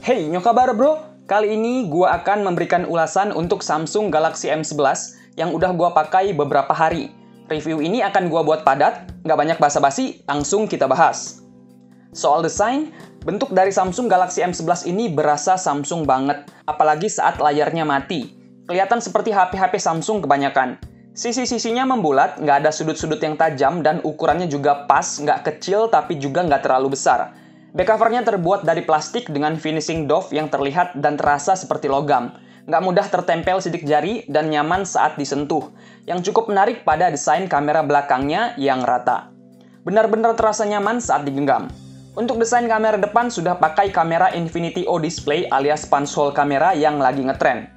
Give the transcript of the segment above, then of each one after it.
Hey, nyokabar bro! Kali ini gua akan memberikan ulasan untuk Samsung Galaxy M11 yang udah gua pakai beberapa hari. Review ini akan gua buat padat, nggak banyak basa-basi, langsung kita bahas. Soal desain, bentuk dari Samsung Galaxy M11 ini berasa Samsung banget, apalagi saat layarnya mati. Kelihatan seperti HP-HP Samsung kebanyakan. Sisi-sisinya membulat, nggak ada sudut-sudut yang tajam, dan ukurannya juga pas, nggak kecil tapi juga nggak terlalu besar. Backcovernya terbuat dari plastik dengan finishing doff yang terlihat dan terasa seperti logam. Nggak mudah tertempel sidik jari dan nyaman saat disentuh. Yang cukup menarik pada desain kamera belakangnya yang rata. Benar-benar terasa nyaman saat digenggam. Untuk desain kamera depan sudah pakai kamera Infinity O Display alias punch hole kamera yang lagi ngetren.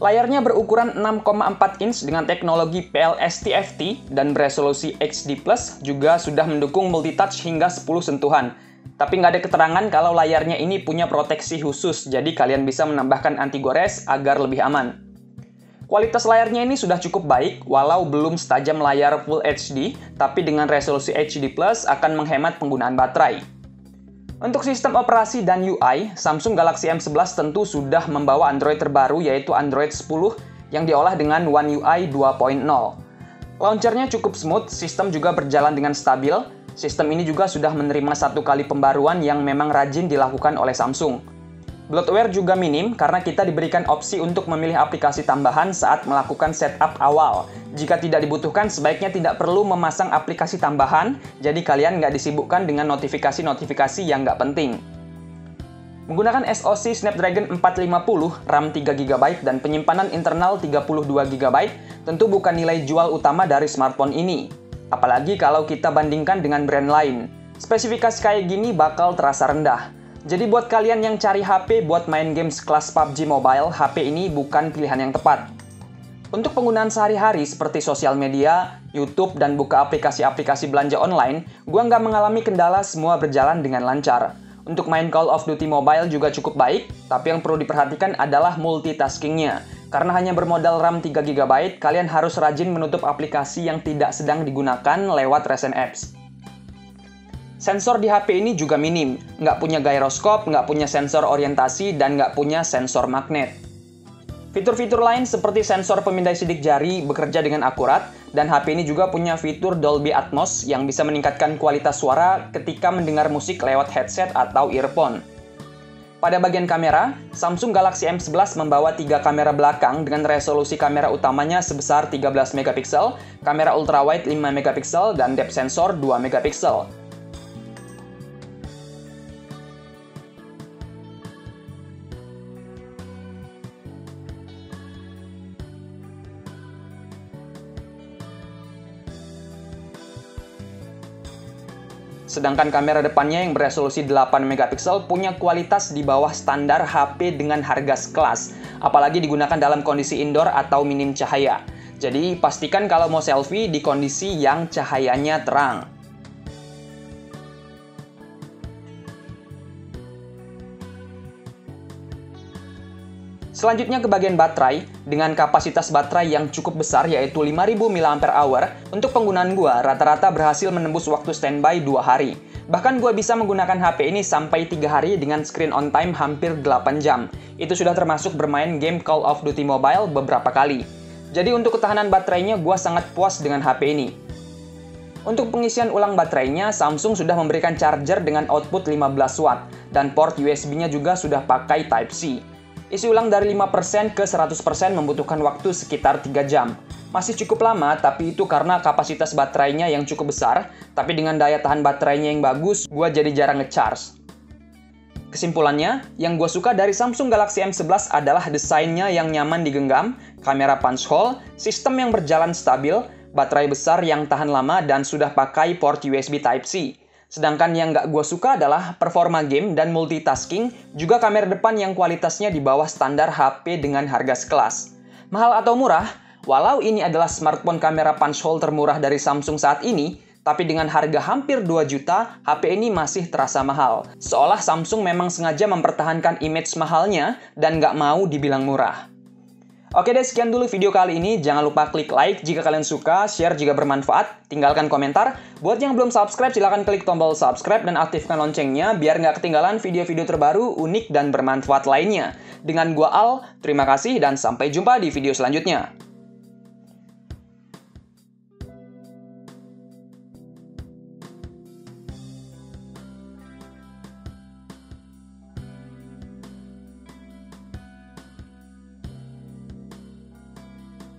Layarnya berukuran 6,4 inch dengan teknologi PLS TFT dan beresolusi HD+, juga sudah mendukung multitouch hingga 10 sentuhan. Tapi nggak ada keterangan kalau layarnya ini punya proteksi khusus, jadi kalian bisa menambahkan anti gores agar lebih aman. Kualitas layarnya ini sudah cukup baik, walau belum setajam layar Full HD, tapi dengan resolusi HD+, akan menghemat penggunaan baterai. Untuk sistem operasi dan UI, Samsung Galaxy M11 tentu sudah membawa Android terbaru, yaitu Android 10, yang diolah dengan One UI 2.0. Launchernya cukup smooth, sistem juga berjalan dengan stabil. Sistem ini juga sudah menerima 1 kali pembaruan yang memang rajin dilakukan oleh Samsung. Bloatware juga minim karena kita diberikan opsi untuk memilih aplikasi tambahan saat melakukan setup awal. Jika tidak dibutuhkan, sebaiknya tidak perlu memasang aplikasi tambahan, jadi kalian nggak disibukkan dengan notifikasi-notifikasi yang nggak penting. Menggunakan SoC Snapdragon 450, RAM 3GB, dan penyimpanan internal 32GB, tentu bukan nilai jual utama dari smartphone ini. Apalagi kalau kita bandingkan dengan brand lain. Spesifikasi kayak gini bakal terasa rendah. Jadi buat kalian yang cari HP buat main games kelas PUBG Mobile, HP ini bukan pilihan yang tepat. Untuk penggunaan sehari-hari seperti sosial media, YouTube, dan buka aplikasi-aplikasi belanja online, gua nggak mengalami kendala, semua berjalan dengan lancar. Untuk main Call of Duty Mobile juga cukup baik, tapi yang perlu diperhatikan adalah multitaskingnya. Karena hanya bermodal RAM 3GB, kalian harus rajin menutup aplikasi yang tidak sedang digunakan lewat recent apps. Sensor di HP ini juga minim, nggak punya gyroscope, nggak punya sensor orientasi, dan nggak punya sensor magnet. Fitur-fitur lain seperti sensor pemindai sidik jari bekerja dengan akurat, dan HP ini juga punya fitur Dolby Atmos yang bisa meningkatkan kualitas suara ketika mendengar musik lewat headset atau earphone. Pada bagian kamera, Samsung Galaxy M11 membawa 3 kamera belakang dengan resolusi kamera utamanya sebesar 13 MP, kamera ultrawide 5 MP, dan depth sensor 2 MP. Sedangkan kamera depannya yang beresolusi 8 MP punya kualitas di bawah standar HP dengan harga sekelas, apalagi digunakan dalam kondisi indoor atau minim cahaya. Jadi pastikan kalau mau selfie di kondisi yang cahayanya terang. Selanjutnya ke bagian baterai, dengan kapasitas baterai yang cukup besar yaitu 5000 mAh, untuk penggunaan gua rata-rata berhasil menembus waktu standby 2 hari. Bahkan gua bisa menggunakan HP ini sampai 3 hari dengan screen on time hampir 8 jam. Itu sudah termasuk bermain game Call of Duty Mobile beberapa kali. Jadi untuk ketahanan baterainya gua sangat puas dengan HP ini. Untuk pengisian ulang baterainya, Samsung sudah memberikan charger dengan output 15 watt, dan port USB-nya juga sudah pakai Type-C. Isi ulang dari 5% ke 100% membutuhkan waktu sekitar 3 jam. Masih cukup lama, tapi itu karena kapasitas baterainya yang cukup besar, tapi dengan daya tahan baterainya yang bagus, gua jadi jarang ngecharge. Kesimpulannya, yang gua suka dari Samsung Galaxy M11 adalah desainnya yang nyaman digenggam, kamera punch hole, sistem yang berjalan stabil, baterai besar yang tahan lama, dan sudah pakai port USB Type-C. Sedangkan yang nggak gue suka adalah performa game dan multitasking, juga kamera depan yang kualitasnya di bawah standar HP dengan harga sekelas. Mahal atau murah? Walau ini adalah smartphone kamera punch hole termurah dari Samsung saat ini, tapi dengan harga hampir 2 juta, HP ini masih terasa mahal. Seolah Samsung memang sengaja mempertahankan image mahalnya dan nggak mau dibilang murah. Oke deh, sekian dulu video kali ini. Jangan lupa klik like jika kalian suka, share jika bermanfaat, tinggalkan komentar. Buat yang belum subscribe, silahkan klik tombol subscribe dan aktifkan loncengnya biar nggak ketinggalan video-video terbaru, unik, dan bermanfaat lainnya. Dengan gua Al, terima kasih dan sampai jumpa di video selanjutnya.